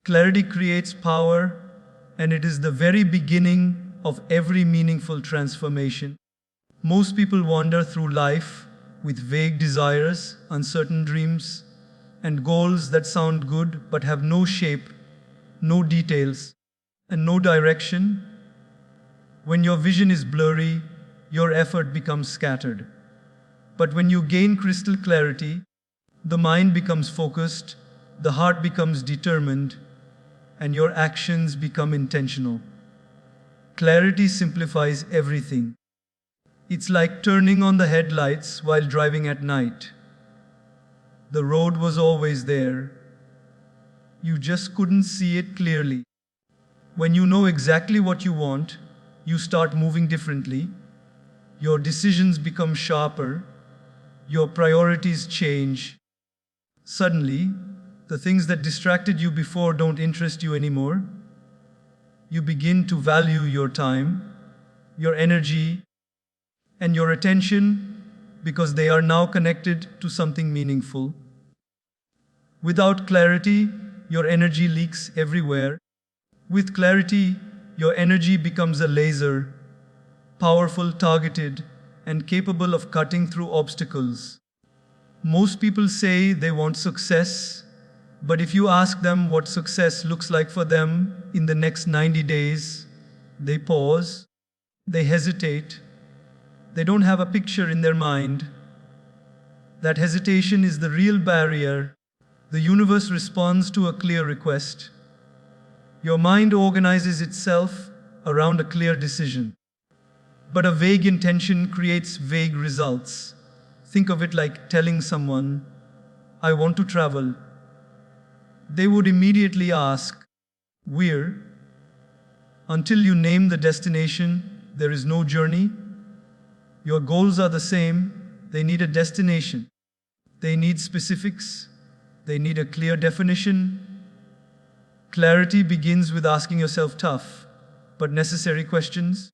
Clarity creates power, and it is the very beginning of every meaningful transformation. Most people wander through life with vague desires, uncertain dreams, and goals that sound good but have no shape, no details, and no direction. When your vision is blurry, your effort becomes scattered. But when you gain crystal clarity, the mind becomes focused, the heart becomes determined, and your actions become intentional. Clarity simplifies everything. It's like turning on the headlights while driving at night. The road was always there. You just couldn't see it clearly. When you know exactly what you want, you start moving differently. Your decisions become sharper. Your priorities change. Suddenly, the things that distracted you before don't interest you anymore. You begin to value your time, your energy, and your attention because they are now connected to something meaningful. Without clarity, your energy leaks everywhere. With clarity, your energy becomes a laser, powerful, targeted, and capable of cutting through obstacles. Most people say they want success, but if you ask them what success looks like for them in the next 90 days, they pause, they hesitate, they don't have a picture in their mind. That hesitation is the real barrier. The universe responds to a clear request. Your mind organizes itself around a clear decision. But a vague intention creates vague results. Think of it like telling someone, I want to travel. They would immediately ask, where? Until you name the destination, there is no journey. Your goals are the same. They need a destination. They need specifics. They need a clear definition. Clarity begins with asking yourself tough but necessary questions.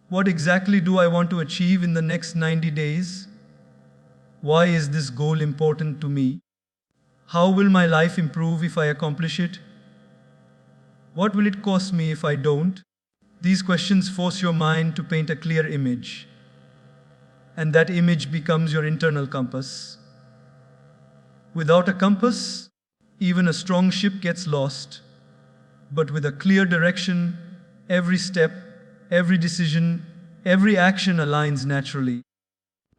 What exactly do I want to achieve in the next 90 days? Why is this goal important to me? How will my life improve if I accomplish it? What will it cost me if I don't? These questions force your mind to paint a clear image, and that image becomes your internal compass. Without a compass, even a strong ship gets lost. But with a clear direction, every step, every decision, every action aligns naturally.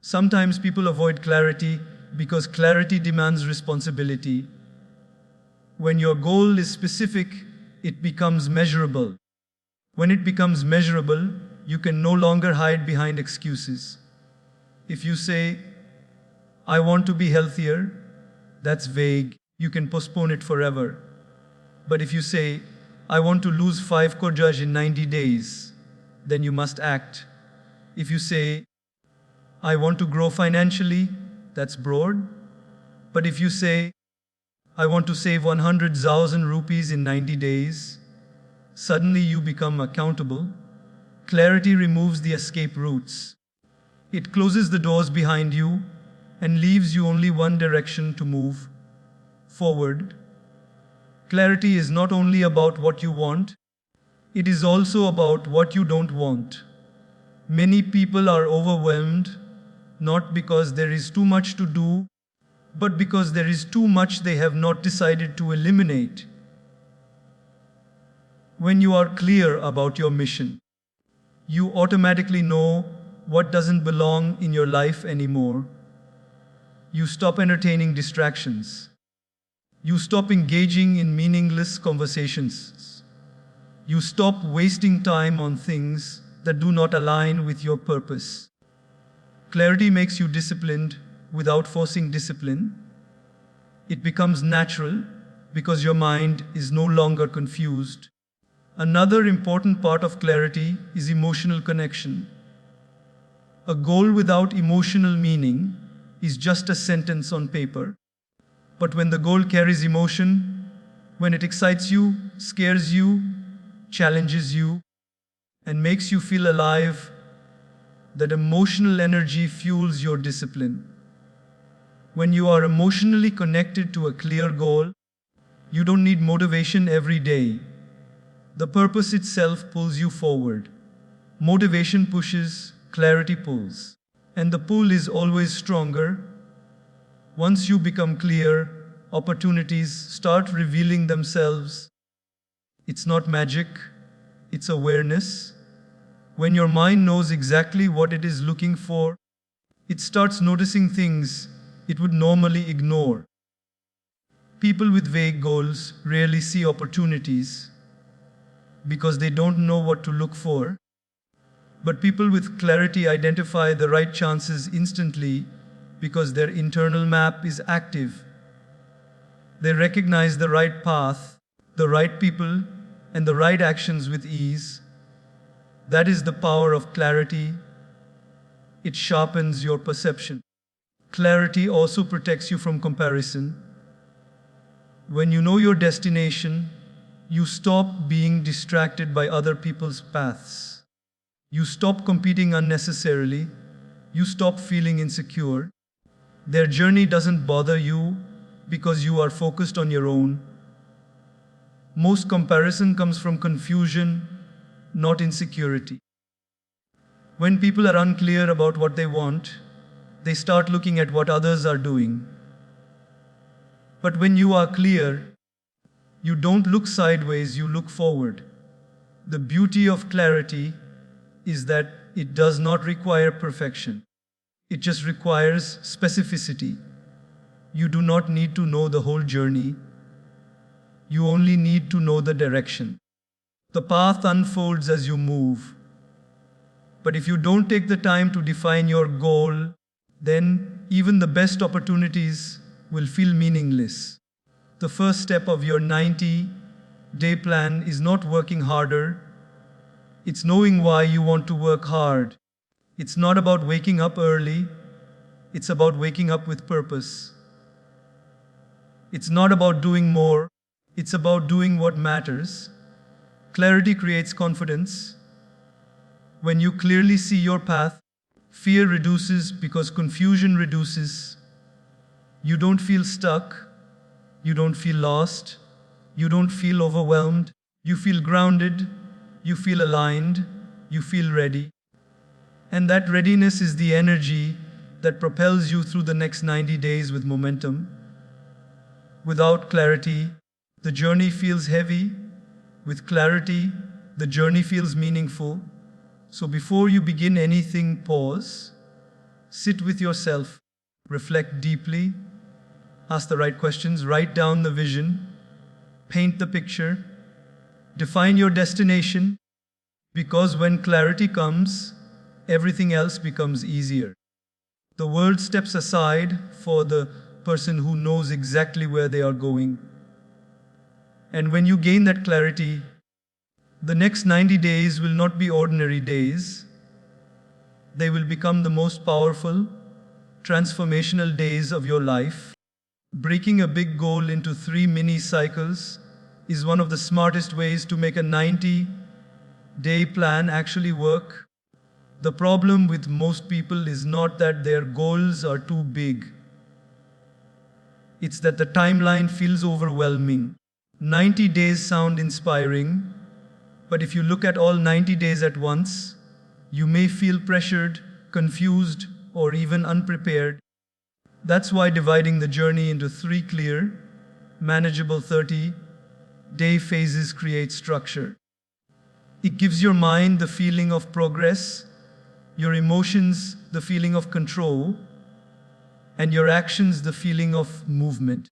Sometimes people avoid clarity because clarity demands responsibility. When your goal is specific, it becomes measurable. When it becomes measurable, you can no longer hide behind excuses. If you say, I want to be healthier, that's vague. You can postpone it forever. But if you say, I want to lose 5 kg in 90 days, then you must act. If you say, I want to grow financially, that's broad. But if you say, I want to save 100,000 rupees in 90 days, suddenly you become accountable. Clarity removes the escape routes. It closes the doors behind you and leaves you only one direction to move: forward. Clarity is not only about what you want, it is also about what you don't want. Many people are overwhelmed, not because there is too much to do, but because there is too much they have not decided to eliminate. When you are clear about your mission, you automatically know what doesn't belong in your life anymore. You stop entertaining distractions. You stop engaging in meaningless conversations. You stop wasting time on things that do not align with your purpose. Clarity makes you disciplined without forcing discipline. It becomes natural because your mind is no longer confused. Another important part of clarity is emotional connection. A goal without emotional meaning is just a sentence on paper. But when the goal carries emotion, when it excites you, scares you, challenges you, and makes you feel alive, that emotional energy fuels your discipline. When you are emotionally connected to a clear goal, You don't need motivation every day. The purpose itself pulls you forward. Motivation pushes, clarity pulls. And the pull is always stronger. Once you become clear, opportunities start revealing themselves. It's not magic, it's awareness. When your mind knows exactly what it is looking for, it starts noticing things it would normally ignore. People with vague goals rarely see opportunities because they don't know what to look for. But people with clarity identify the right chances instantly because their internal map is active. They recognize the right path, the right people, and the right actions with ease. That is the power of clarity. It sharpens your perception. Clarity also protects you from comparison. When you know your destination, you stop being distracted by other people's paths. You stop competing unnecessarily. You stop feeling insecure. Their journey doesn't bother you because you are focused on your own. Most comparison comes from confusion, not insecurity. When people are unclear about what they want, they start looking at what others are doing. But when you are clear, you don't look sideways, you look forward. The beauty of clarity is that it does not require perfection. It just requires specificity. You do not need to know the whole journey. You only need to know the direction. The path unfolds as you move. But if you don't take the time to define your goal, then even the best opportunities will feel meaningless. The first step of your 90-day plan is not working harder. It's knowing why you want to work hard. It's not about waking up early. It's about waking up with purpose. It's not about doing more. It's about doing what matters. Clarity creates confidence. When you clearly see your path, fear reduces because confusion reduces. You don't feel stuck. You don't feel lost. You don't feel overwhelmed. You feel grounded. You feel aligned. You feel ready. And that readiness is the energy that propels you through the next 90 days with momentum. Without clarity, the journey feels heavy. With clarity, the journey feels meaningful. So before you begin anything, pause. Sit with yourself. Reflect deeply. Ask the right questions. Write down the vision. Paint the picture. Define your destination. Because when clarity comes, everything else becomes easier. The world steps aside for the person who knows exactly where they are going. And when you gain that clarity, the next 90 days will not be ordinary days. They will become the most powerful, transformational days of your life. Breaking a big goal into 3 mini cycles is one of the smartest ways to make a 90-day plan actually work. The problem with most people is not that their goals are too big. It's that the timeline feels overwhelming. 90 days sound inspiring, but if you look at all 90 days at once, you may feel pressured, confused, or even unprepared. That's why dividing the journey into 3 clear, manageable 30-day phases creates structure. It gives your mind the feeling of progress, your emotions the feeling of control, and your actions the feeling of movement.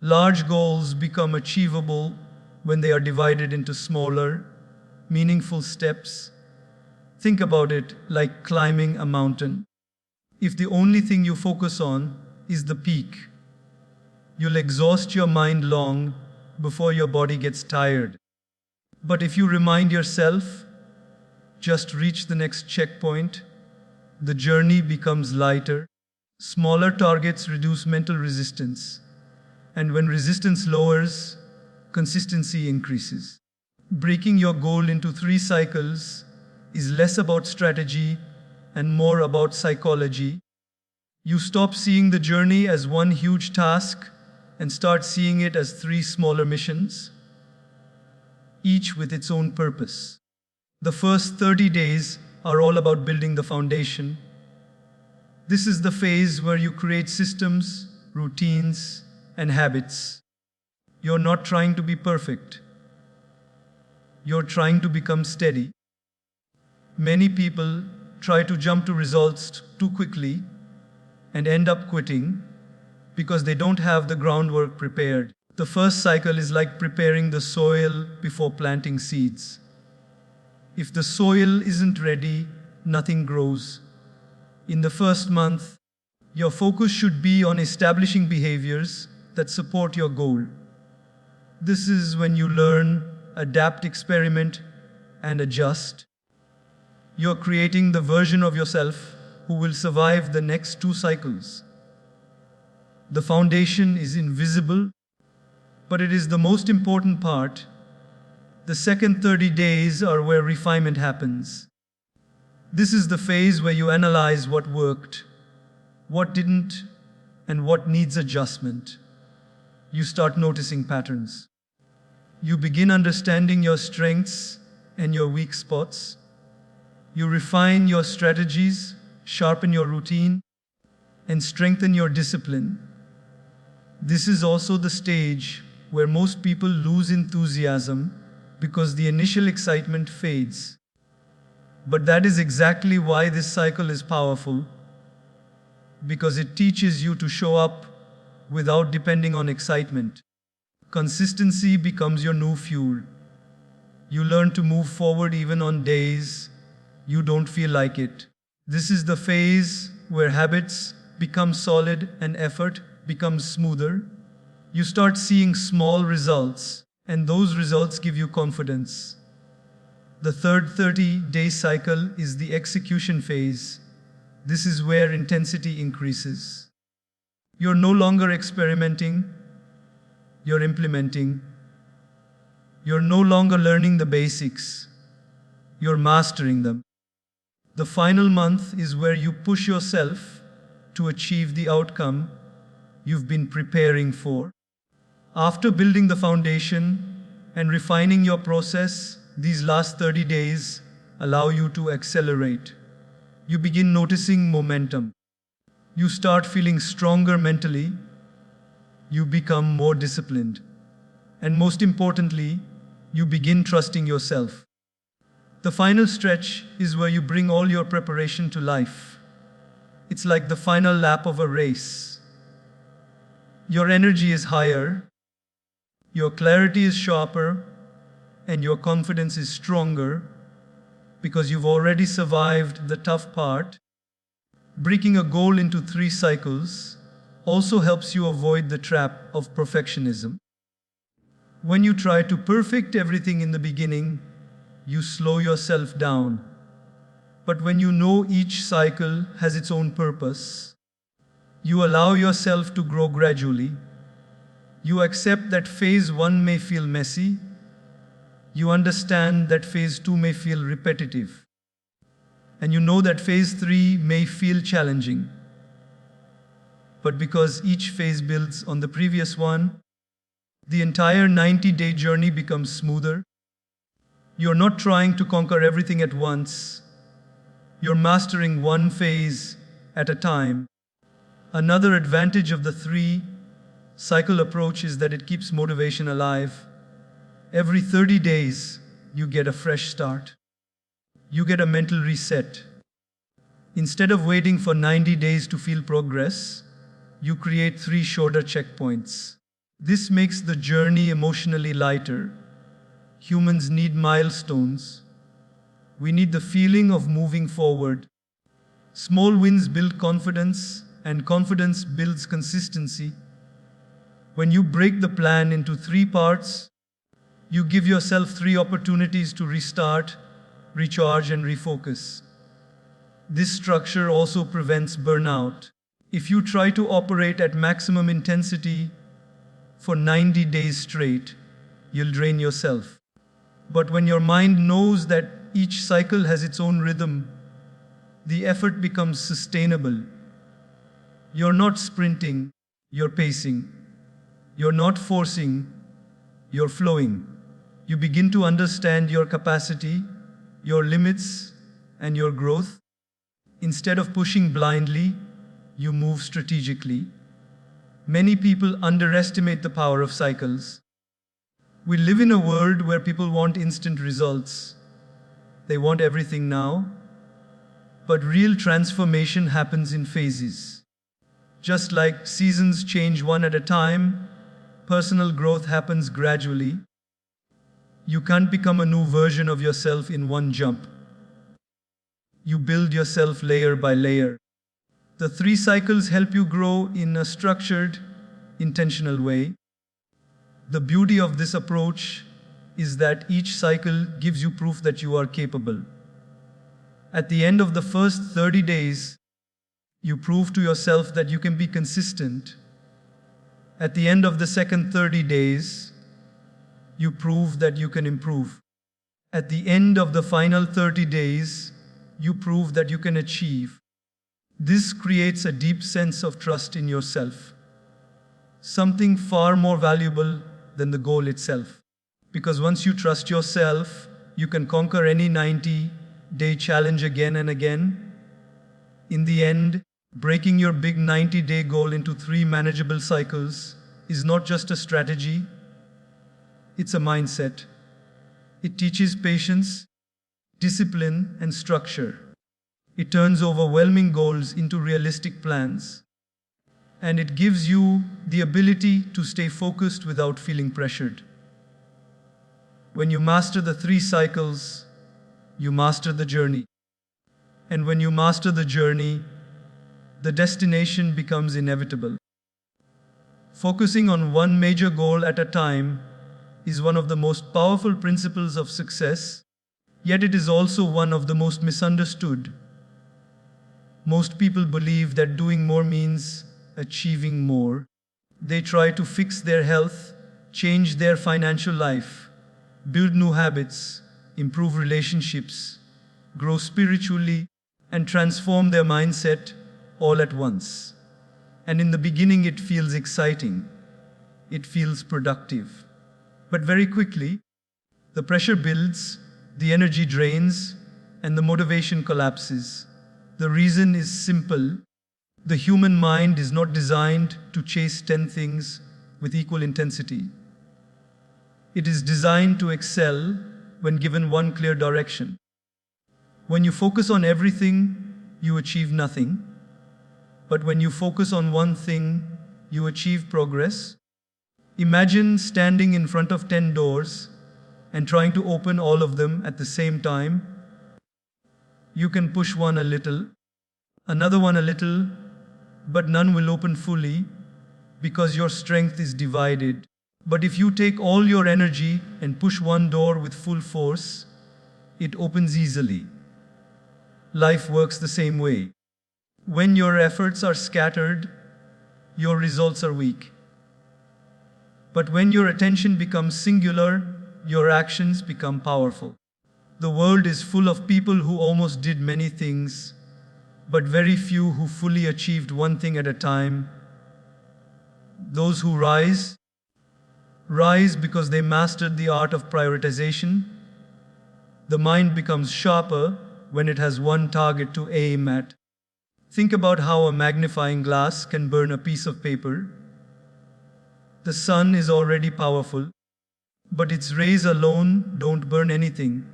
Large goals become achievable when they are divided into smaller, meaningful steps. Think about it like climbing a mountain. If the only thing you focus on is the peak, you'll exhaust your mind long before your body gets tired. But if you remind yourself, just reach the next checkpoint, the journey becomes lighter. Smaller targets reduce mental resistance. And when resistance lowers, consistency increases. Breaking your goal into 3 cycles is less about strategy and more about psychology. You stop seeing the journey as one huge task and start seeing it as three smaller missions, each with its own purpose. The first 30 days are all about building the foundation. This is the phase where you create systems, routines, and habits. You're not trying to be perfect. You're trying to become steady. Many people try to jump to results too quickly and end up quitting because they don't have the groundwork prepared. The first cycle is like preparing the soil before planting seeds. If the soil isn't ready, nothing grows. In the first month, your focus should be on establishing behaviors that support your goal. This is when you learn, adapt, experiment, and adjust. You're creating the version of yourself who will survive the next 2 cycles. The foundation is invisible, but it is the most important part. The second 30 days are where refinement happens. This is the phase where you analyze what worked, what didn't, and what needs adjustment. You start noticing patterns. You begin understanding your strengths and your weak spots. You refine your strategies, sharpen your routine, and strengthen your discipline. This is also the stage where most people lose enthusiasm because the initial excitement fades. But that is exactly why this cycle is powerful, because it teaches you to show up without depending on excitement. Consistency becomes your new fuel. You learn to move forward even on days you don't feel like it. This is the phase where habits become solid and effort becomes smoother. You start seeing small results, and those results give you confidence. The third 30-day cycle is the execution phase. This is where intensity increases. You're no longer experimenting, you're implementing. You're no longer learning the basics, you're mastering them. The final month is where you push yourself to achieve the outcome you've been preparing for. After building the foundation and refining your process, these last 30 days allow you to accelerate. You begin noticing momentum. You start feeling stronger mentally. You become more disciplined. And most importantly, you begin trusting yourself. The final stretch is where you bring all your preparation to life. It's like the final lap of a race. Your energy is higher, your clarity is sharper, and your confidence is stronger because you've already survived the tough part. Breaking a goal into 3 cycles also helps you avoid the trap of perfectionism. When you try to perfect everything in the beginning, you slow yourself down. But when you know each cycle has its own purpose, you allow yourself to grow gradually. You accept that phase 1 may feel messy. You understand that phase 2 may feel repetitive. And you know that phase 3 may feel challenging. But because each phase builds on the previous one, the entire 90-day journey becomes smoother. You're not trying to conquer everything at once. You're mastering one phase at a time. Another advantage of the 3-cycle approach is that it keeps motivation alive. Every 30 days, you get a fresh start. You get a mental reset. Instead of waiting for 90 days to feel progress, you create 3 shorter checkpoints. This makes the journey emotionally lighter. Humans need milestones. We need the feeling of moving forward. Small wins build confidence, and confidence builds consistency. When you break the plan into 3 parts, you give yourself 3 opportunities to restart, recharge, and refocus. This structure also prevents burnout. If you try to operate at maximum intensity for 90 days straight, you'll drain yourself. But when your mind knows that each cycle has its own rhythm, the effort becomes sustainable. You're not sprinting, you're pacing. You're not forcing, you're flowing. You begin to understand your capacity, your limits, and your growth. Instead of pushing blindly, you move strategically. Many people underestimate the power of cycles. We live in a world where people want instant results. They want everything now. But real transformation happens in phases. Just like seasons change one at a time, personal growth happens gradually. You can't become a new version of yourself in one jump. You build yourself layer by layer. The 3 cycles help you grow in a structured, intentional way. The beauty of this approach is that each cycle gives you proof that you are capable. At the end of the first 30 days, you prove to yourself that you can be consistent. At the end of the second 30 days, you prove that you can improve. At the end of the final 30 days, you prove that you can achieve. This creates a deep sense of trust in yourself, something far more valuable than the goal itself. Because once you trust yourself, you can conquer any 90-day challenge again and again. In the end, breaking your big 90-day goal into 3 manageable cycles is not just a strategy, it's a mindset. It teaches patience, discipline, and structure. It turns overwhelming goals into realistic plans. And it gives you the ability to stay focused without feeling pressured. When you master the 3 cycles, you master the journey. And when you master the journey, the destination becomes inevitable. Focusing on one major goal at a time is one of the most powerful principles of success, yet it is also one of the most misunderstood. Most people believe that doing more means achieving more. They try to fix their health, change their financial life, build new habits, improve relationships, grow spiritually, and transform their mindset all at once. And in the beginning, it feels exciting. It feels productive. But very quickly, the pressure builds, the energy drains, and the motivation collapses. The reason is simple. The human mind is not designed to chase 10 things with equal intensity. It is designed to excel when given one clear direction. When you focus on everything, you achieve nothing. But when you focus on one thing, you achieve progress. Imagine standing in front of 10 doors and trying to open all of them at the same time. You can push one a little, another one a little, but none will open fully because your strength is divided. But if you take all your energy and push one door with full force, it opens easily. Life works the same way. When your efforts are scattered, your results are weak. But when your attention becomes singular, your actions become powerful. The world is full of people who almost did many things, but very few who fully achieved one thing at a time. Those who rise because they mastered the art of prioritization. The mind becomes sharper when it has one target to aim at. Think about how a magnifying glass can burn a piece of paper. The sun is already powerful, but its rays alone don't burn anything.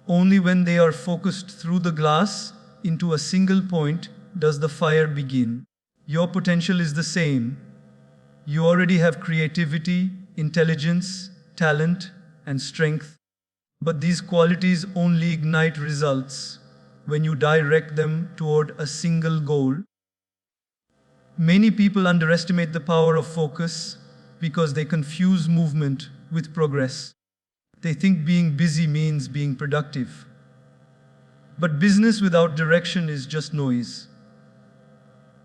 Only when they are focused through the glass into a single point does the fire begin. Your potential is the same. You already have creativity, intelligence, talent, and strength. But these qualities only ignite results when you direct them toward a single goal. Many people underestimate the power of focus because they confuse movement with progress. They think being busy means being productive. But business without direction is just noise.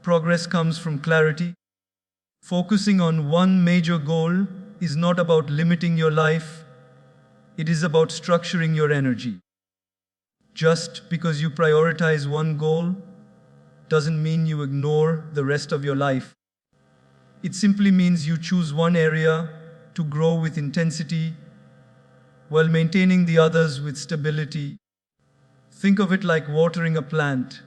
Progress comes from clarity. Focusing on one major goal is not about limiting your life. It is about structuring your energy. Just because you prioritize one goal doesn't mean you ignore the rest of your life. It simply means you choose one area to grow with intensity while maintaining the others with stability. Think of it like watering a plant.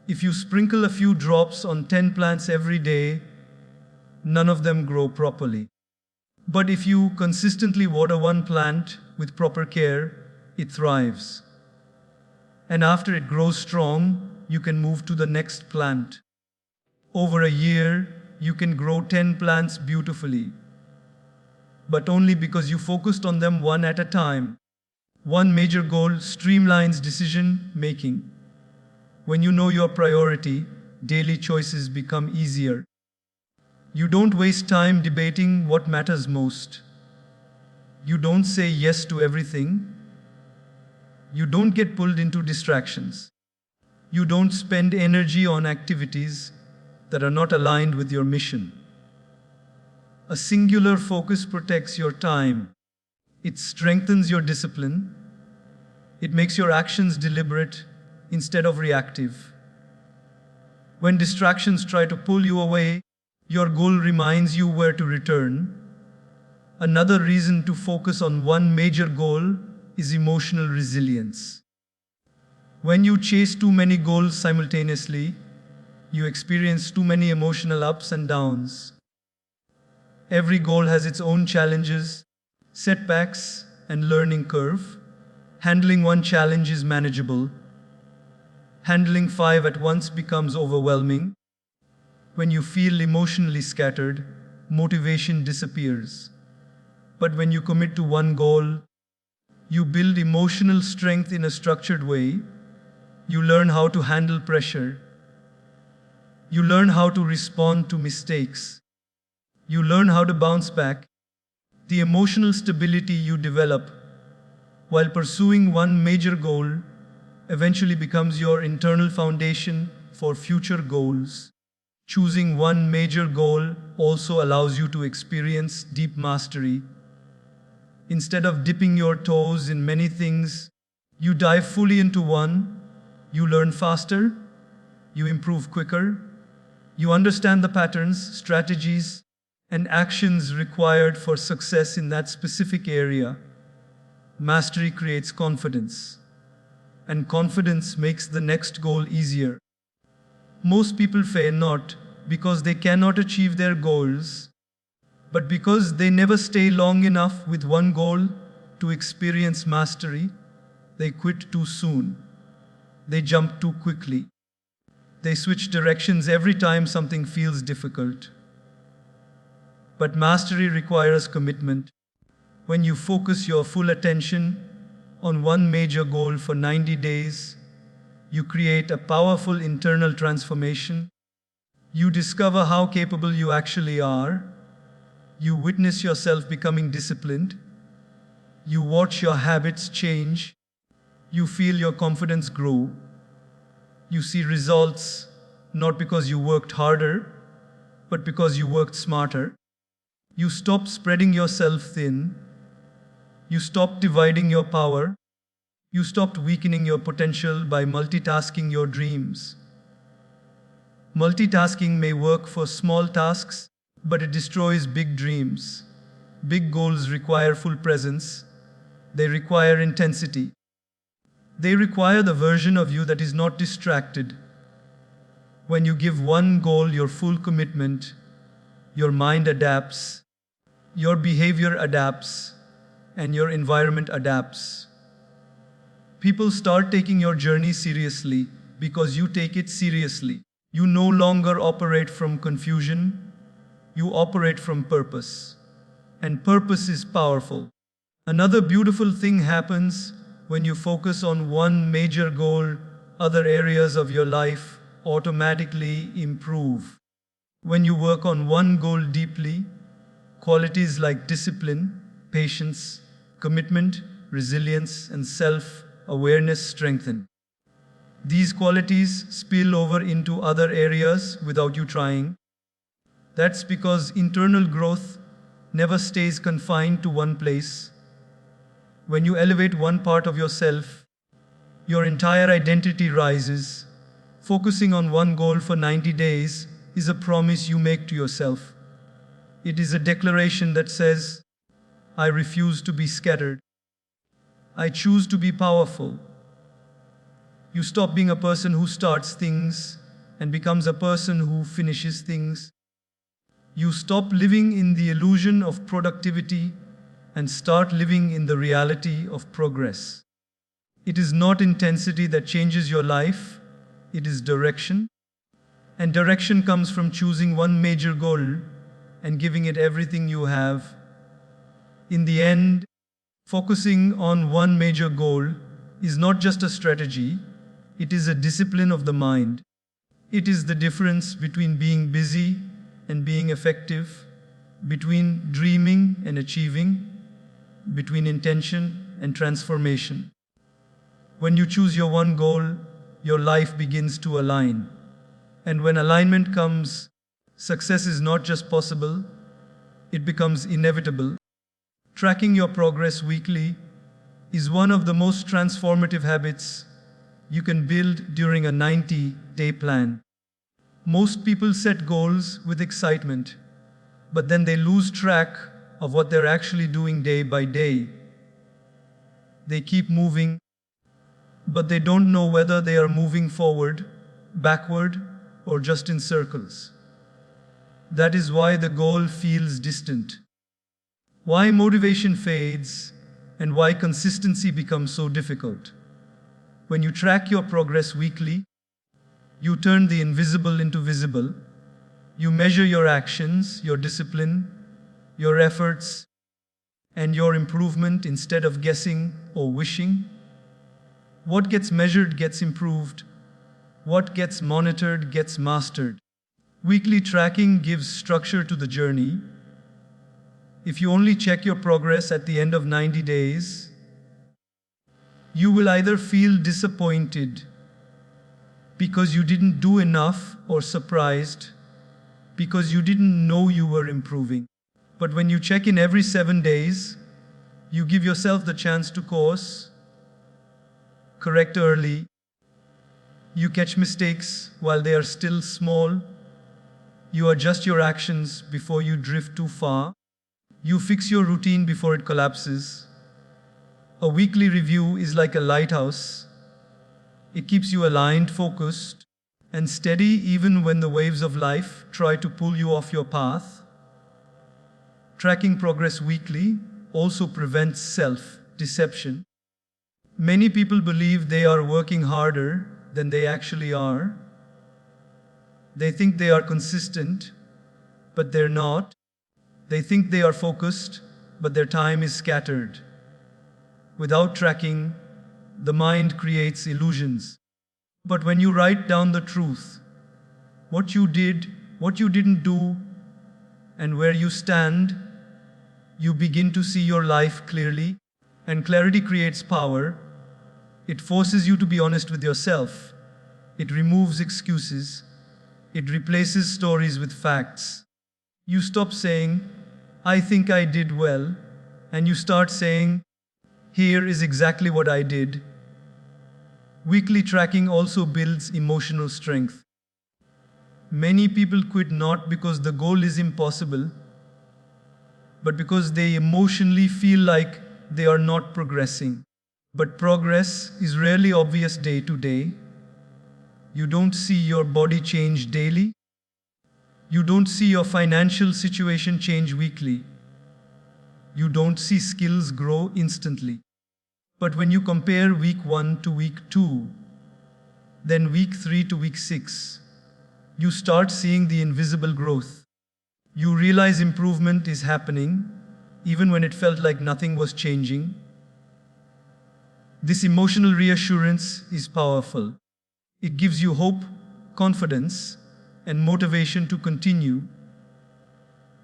If you sprinkle a few drops on 10 plants every day, none of them grow properly. But if you consistently water one plant with proper care, it thrives. And after it grows strong, you can move to the next plant. Over a year, you can grow 10 plants beautifully, but only because you focused on them one at a time. One major goal streamlines decision making. When you know your priority, daily choices become easier. You don't waste time debating what matters most. You don't say yes to everything. You don't get pulled into distractions. You don't spend energy on activities that are not aligned with your mission. A singular focus protects your time. It strengthens your discipline. It makes your actions deliberate instead of reactive. When distractions try to pull you away, your goal reminds you where to return. Another reason to focus on one major goal is emotional resilience. When you chase too many goals simultaneously, you experience too many emotional ups and downs. Every goal has its own challenges, setbacks, and learning curve. Handling one challenge is manageable. Handling 5 at once becomes overwhelming. When you feel emotionally scattered, motivation disappears. But when you commit to one goal, you build emotional strength in a structured way. You learn how to handle pressure. You learn how to respond to mistakes. You learn how to bounce back. The emotional stability you develop while pursuing one major goal eventually becomes your internal foundation for future goals. Choosing one major goal also allows you to experience deep mastery. Instead of dipping your toes in many things, you dive fully into one. You learn faster. You improve quicker. You understand the patterns, strategies, and actions required for success in that specific area. Mastery creates confidence, and confidence makes the next goal easier. Most people fail not because they cannot achieve their goals, but because they never stay long enough with one goal to experience mastery. They quit too soon. They jump too quickly. They switch directions every time something feels difficult. But mastery requires commitment. When you focus your full attention on one major goal for 90 days, you create a powerful internal transformation. You discover how capable you actually are. You witness yourself becoming disciplined. You watch your habits change. You feel your confidence grow. You see results not because you worked harder, but because you worked smarter. You stop spreading yourself thin. You stop dividing your power. You stopped weakening your potential by multitasking your dreams. Multitasking may work for small tasks, but it destroys big dreams. Big goals require full presence. They require intensity. They require the version of you that is not distracted. When you give one goal your full commitment, your mind adapts, your behavior adapts, and your environment adapts. People start taking your journey seriously because you take it seriously. You no longer operate from confusion, you operate from purpose. And purpose is powerful. Another beautiful thing happens when you focus on one major goal, other areas of your life automatically improve. When you work on one goal deeply, qualities like discipline, patience, commitment, resilience, and self-awareness strengthen. These qualities spill over into other areas without you trying. That's because internal growth never stays confined to one place. When you elevate one part of yourself, your entire identity rises. Focusing on one goal for 90 days is a promise you make to yourself. It is a declaration that says, I refuse to be scattered. I choose to be powerful. You stop being a person who starts things and becomes a person who finishes things. You stop living in the illusion of productivity and start living in the reality of progress. It is not intensity that changes your life, it is direction. And direction comes from choosing one major goal and giving it everything you have. In the end, focusing on one major goal is not just a strategy, it is a discipline of the mind. It is the difference between being busy and being effective, between dreaming and achieving, between intention and transformation. When you choose your one goal, your life begins to align. And when alignment comes, success is not just possible, it becomes inevitable. Tracking your progress weekly is one of the most transformative habits you can build during a 90-day plan. Most people set goals with excitement, but then they lose track of what they're actually doing day by day. They keep moving, but they don't know whether they are moving forward, backward, or just in circles. That is why the goal feels distant, why motivation fades, and why consistency becomes so difficult. When you track your progress weekly, you turn the invisible into visible. You measure your actions, your discipline, your efforts, and your improvement instead of guessing or wishing. What gets measured gets improved. What gets monitored gets mastered. Weekly tracking gives structure to the journey. If you only check your progress at the end of 90 days, you will either feel disappointed because you didn't do enough or surprised because you didn't know you were improving. But when you check in every 7 days, you give yourself the chance to course, correct early, you catch mistakes while they are still small, you adjust your actions before you drift too far, you fix your routine before it collapses. A weekly review is like a lighthouse. It keeps you aligned, focused, and steady even when the waves of life try to pull you off your path. Tracking progress weekly also prevents self-deception. Many people believe they are working harder than they actually are. They think they are consistent, but they're not. They think they are focused, but their time is scattered. Without tracking, the mind creates illusions. But when you write down the truth, what you did, what you didn't do, and where you stand, you begin to see your life clearly, and clarity creates power. It forces you to be honest with yourself. It removes excuses. It replaces stories with facts. You stop saying, I think I did well, and you start saying, here is exactly what I did. Weekly tracking also builds emotional strength. Many people quit not because the goal is impossible, but because they emotionally feel like they are not progressing. But progress is rarely obvious day to day. You don't see your body change daily. You don't see your financial situation change weekly. You don't see skills grow instantly. But when you compare week 1 to week 2, then week 3 to week 6, you start seeing the invisible growth. You realize improvement is happening, even when it felt like nothing was changing. This emotional reassurance is powerful. It gives you hope, confidence, and motivation to continue.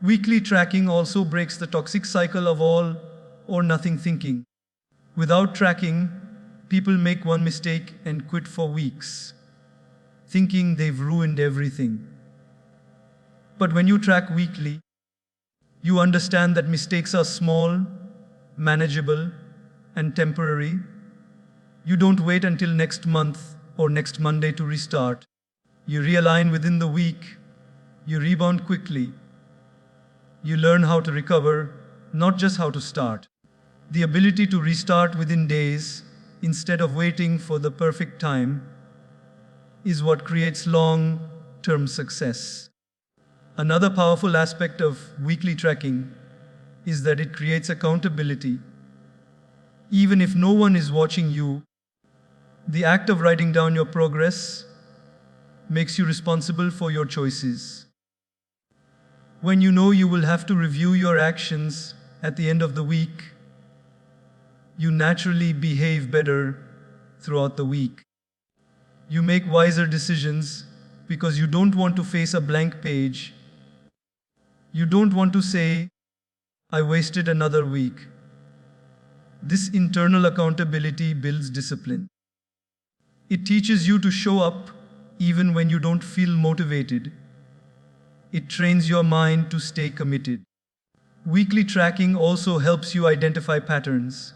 Weekly tracking also breaks the toxic cycle of all or nothing thinking. Without tracking, people make one mistake and quit for weeks, thinking they've ruined everything. But when you track weekly, you understand that mistakes are small, manageable, and temporary. You don't wait until next month or next Monday to restart. You realign within the week. You rebound quickly. You learn how to recover, not just how to start. The ability to restart within days instead of waiting for the perfect time is what creates long-term success. Another powerful aspect of weekly tracking is that it creates accountability. Even if no one is watching you, the act of writing down your progress makes you responsible for your choices. When you know you will have to review your actions at the end of the week, you naturally behave better throughout the week. You make wiser decisions because you don't want to face a blank page. You don't want to say, I wasted another week. This internal accountability builds discipline. It teaches you to show up even when you don't feel motivated. It trains your mind to stay committed. Weekly tracking also helps you identify patterns.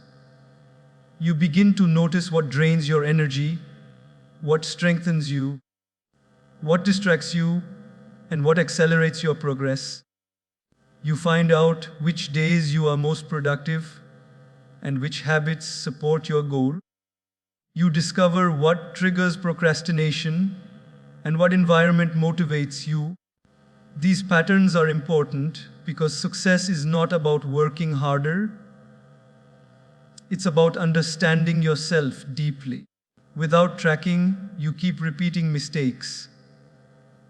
You begin to notice what drains your energy, what strengthens you, what distracts you, and what accelerates your progress. You find out which days you are most productive and which habits support your goal. You discover what triggers procrastination and what environment motivates you. These patterns are important because success is not about working harder. It's about understanding yourself deeply. Without tracking, you keep repeating mistakes.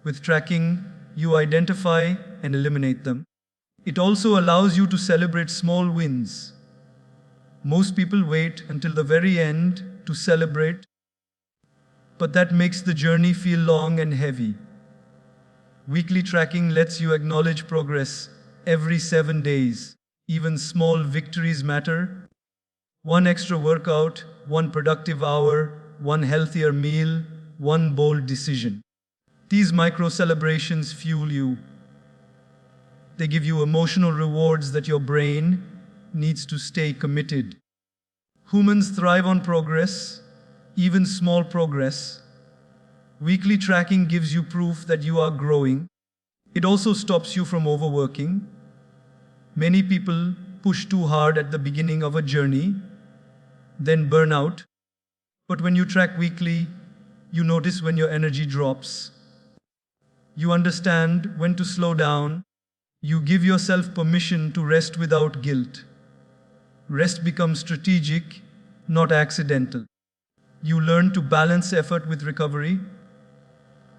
With tracking, you identify and eliminate them. It also allows you to celebrate small wins. Most people wait until the very end to celebrate, but that makes the journey feel long and heavy. Weekly tracking lets you acknowledge progress every 7 days. Even small victories matter. One extra workout, one productive hour, one healthier meal, one bold decision. These micro celebrations fuel you. They give you emotional rewards that your brain needs to stay committed. Humans thrive on progress, even small progress. Weekly tracking gives you proof that you are growing. It also stops you from overworking. Many people push too hard at the beginning of a journey, then burn out. But when you track weekly, you notice when your energy drops. You understand when to slow down. You give yourself permission to rest without guilt. Rest becomes strategic, not accidental. You learn to balance effort with recovery.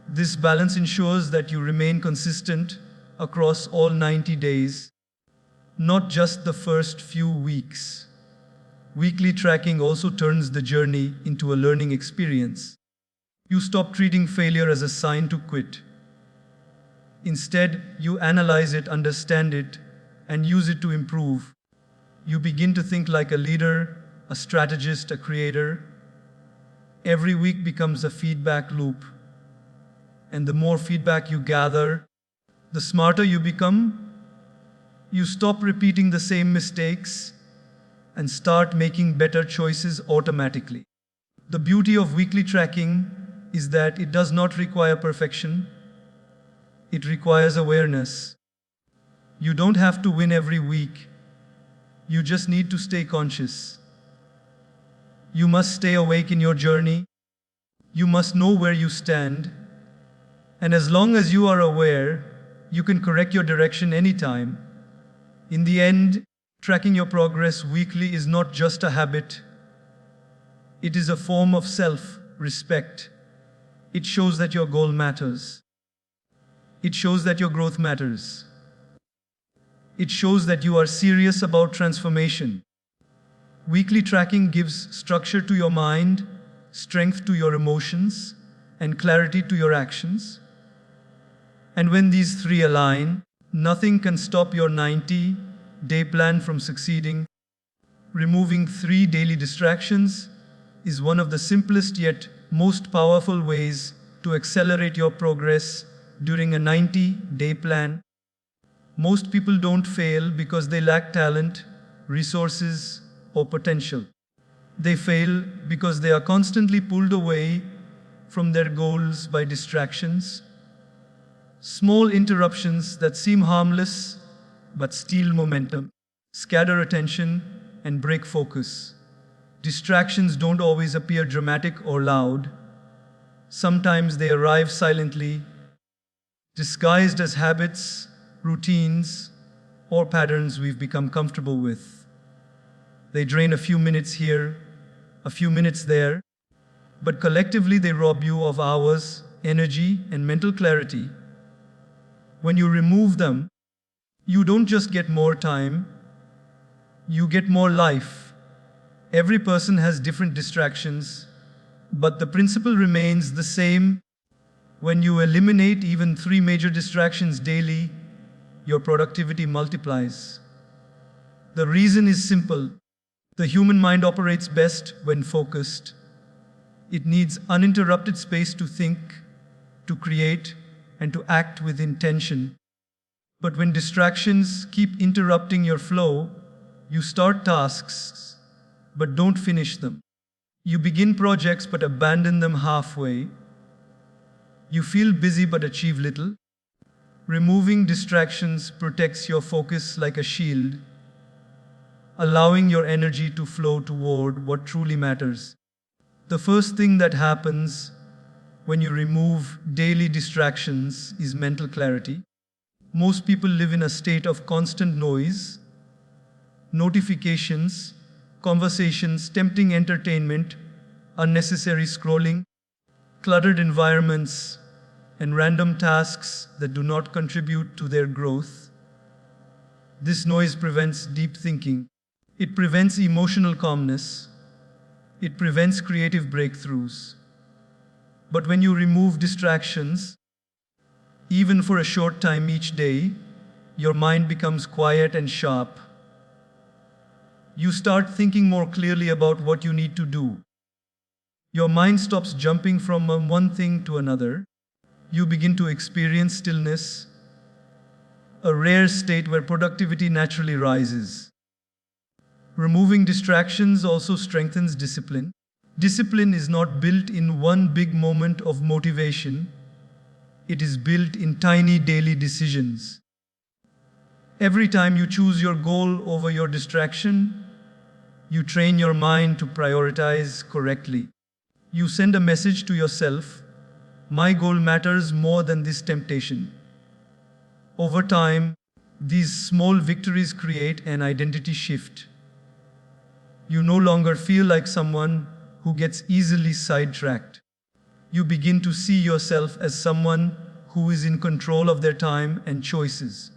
This balance ensures that you remain consistent across all 90 days, not just the first few weeks. Weekly tracking also turns the journey into a learning experience. You stop treating failure as a sign to quit. Instead, you analyze it, understand it, and use it to improve. You begin to think like a leader, a strategist, a creator. Every week becomes a feedback loop. And the more feedback you gather, the smarter you become. You stop repeating the same mistakes and start making better choices automatically. The beauty of weekly tracking is that it does not require perfection. It requires awareness. You don't have to win every week. You just need to stay conscious. You must stay awake in your journey. You must know where you stand. And as long as you are aware, you can correct your direction anytime. In the end, tracking your progress weekly is not just a habit. It is a form of self-respect. It shows that your goal matters. It shows that your growth matters. It shows that you are serious about transformation. Weekly tracking gives structure to your mind, strength to your emotions, and clarity to your actions. And when these three align, nothing can stop your 90-day plan from succeeding. Removing 3 daily distractions is one of the simplest yet most powerful ways to accelerate your progress during a 90-day plan. Most people don't fail because they lack talent, resources, or potential. They fail because they are constantly pulled away from their goals by distractions. Small interruptions that seem harmless but steal momentum, scatter attention, and break focus. Distractions don't always appear dramatic or loud. Sometimes they arrive silently, disguised as habits, routines, or patterns we've become comfortable with. They drain a few minutes here, a few minutes there, but collectively they rob you of hours, energy, and mental clarity. When you remove them, you don't just get more time, you get more life. Every person has different distractions, but the principle remains the same. When you eliminate even 3 major distractions daily, your productivity multiplies. The reason is simple. The human mind operates best when focused. It needs uninterrupted space to think, to create, and to act with intention. But when distractions keep interrupting your flow, you start tasks, but don't finish them. You begin projects but abandon them halfway. You feel busy but achieve little. Removing distractions protects your focus like a shield, allowing your energy to flow toward what truly matters. The first thing that happens when you remove daily distractions is mental clarity. Most people live in a state of constant noise, notifications, conversations, tempting entertainment, unnecessary scrolling, cluttered environments, and random tasks that do not contribute to their growth. This noise prevents deep thinking. It prevents emotional calmness. It prevents creative breakthroughs. But when you remove distractions, even for a short time each day, your mind becomes quiet and sharp. You start thinking more clearly about what you need to do. Your mind stops jumping from one thing to another. You begin to experience stillness, a rare state where productivity naturally rises. Removing distractions also strengthens discipline. Discipline is not built in one big moment of motivation. It is built in tiny daily decisions. Every time you choose your goal over your distraction, you train your mind to prioritize correctly. You send a message to yourself, my goal matters more than this temptation. Over time, these small victories create an identity shift. You no longer feel like someone who gets easily sidetracked. You begin to see yourself as someone who is in control of their time and choices.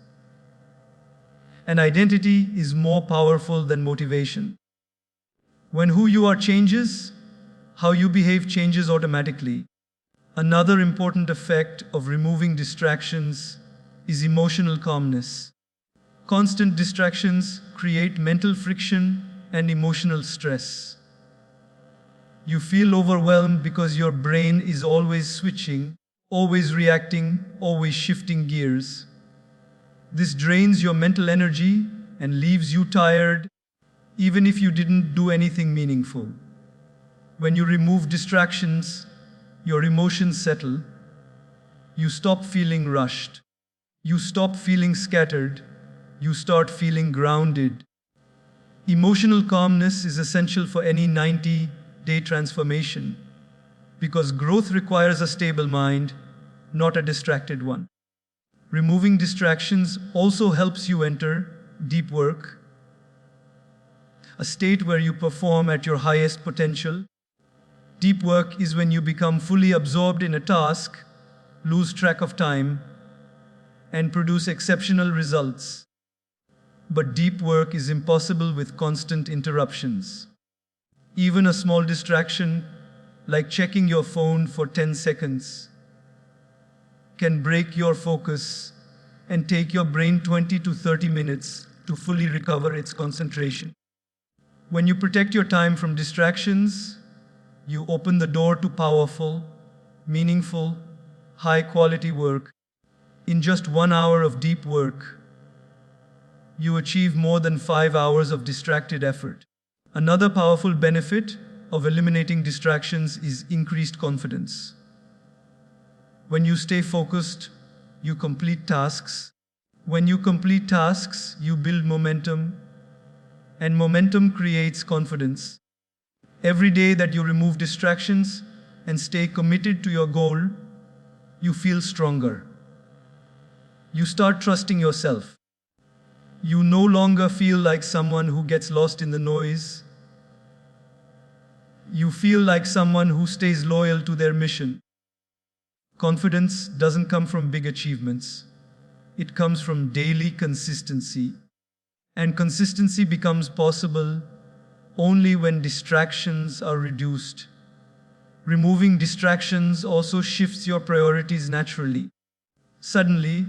An identity is more powerful than motivation. When who you are changes, how you behave changes automatically. Another important effect of removing distractions is emotional calmness. Constant distractions create mental friction and emotional stress. You feel overwhelmed because your brain is always switching, always reacting, always shifting gears. This drains your mental energy and leaves you tired, even if you didn't do anything meaningful. When you remove distractions, your emotions settle. You stop feeling rushed. You stop feeling scattered. You start feeling grounded. Emotional calmness is essential for any 90-day transformation because growth requires a stable mind, not a distracted one. Removing distractions also helps you enter deep work, a state where you perform at your highest potential. Deep work is when you become fully absorbed in a task, lose track of time, and produce exceptional results. But deep work is impossible with constant interruptions. Even a small distraction, like checking your phone for 10 seconds, can break your focus and take your brain 20 to 30 minutes to fully recover its concentration. When you protect your time from distractions, you open the door to powerful, meaningful, high-quality work. In just 1 hour of deep work, you achieve more than 5 hours of distracted effort. Another powerful benefit of eliminating distractions is increased confidence. When you stay focused, you complete tasks When you complete tasks, you build momentum, and momentum creates confidence. Every day that you remove distractions and stay committed to your goal, you feel stronger. You start trusting yourself. You no longer feel like someone who gets lost in the noise. You feel like someone who stays loyal to their mission. Confidence doesn't come from big achievements. It comes from daily consistency. And consistency becomes possible only when distractions are reduced. Removing distractions also shifts your priorities naturally. Suddenly,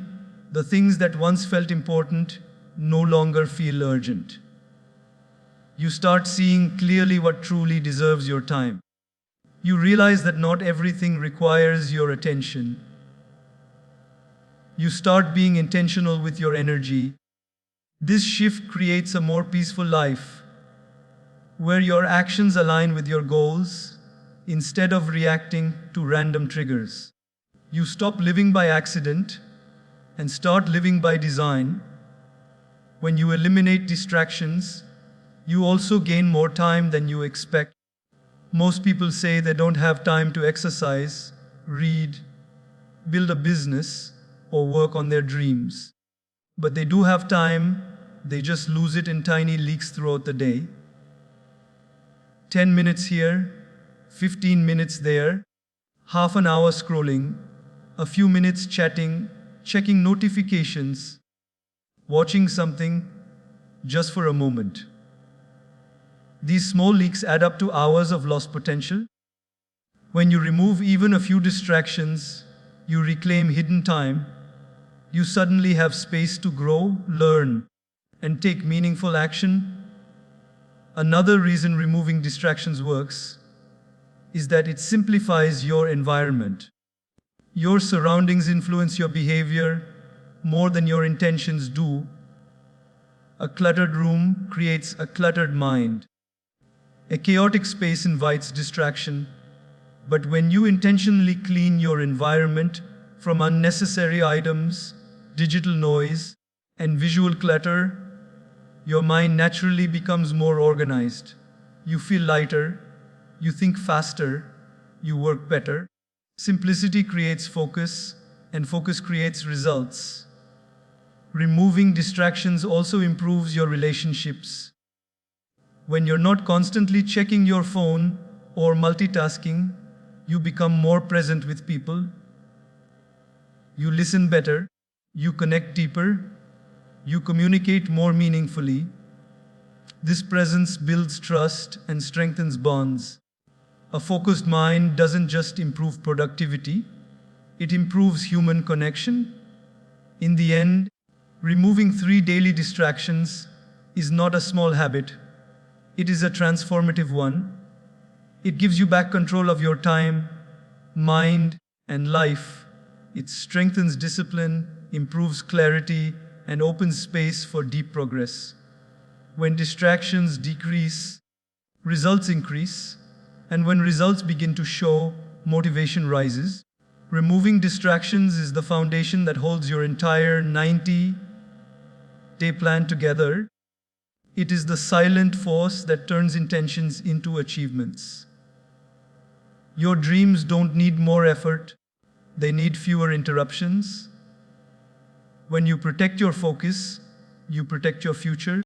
the things that once felt important no longer feel urgent. You start seeing clearly what truly deserves your time. You realize that not everything requires your attention. You start being intentional with your energy. This shift creates a more peaceful life, where your actions align with your goals instead of reacting to random triggers. You stop living by accident and start living by design. When you eliminate distractions, you also gain more time than you expect. Most people say they don't have time to exercise, read, build a business, or work on their dreams. But they do have time, they just lose it in tiny leaks throughout the day. 10 minutes here, 15 minutes there, half an hour scrolling, a few minutes chatting, checking notifications, watching something just for a moment. These small leaks add up to hours of lost potential. When you remove even a few distractions, you reclaim hidden time. You suddenly have space to grow, learn, and take meaningful action. Another reason removing distractions works is that it simplifies your environment. Your surroundings influence your behavior more than your intentions do. A cluttered room creates a cluttered mind. A chaotic space invites distraction, but when you intentionally clean your environment from unnecessary items, digital noise, and visual clutter, your mind naturally becomes more organized. You feel lighter, you think faster, you work better. Simplicity creates focus, and focus creates results. Removing distractions also improves your relationships. When you're not constantly checking your phone or multitasking, you become more present with people. You listen better, you connect deeper, you communicate more meaningfully. This presence builds trust and strengthens bonds. A focused mind doesn't just improve productivity, it improves human connection. In the end, removing 3 daily distractions is not a small habit. It is a transformative one. It gives you back control of your time, mind, and life. It strengthens discipline, improves clarity, and opens space for deep progress. When distractions decrease, results increase, and when results begin to show, motivation rises. Removing distractions is the foundation that holds your entire 90-day plan together. It is the silent force that turns intentions into achievements. Your dreams don't need more effort, they need fewer interruptions. When you protect your focus, you protect your future.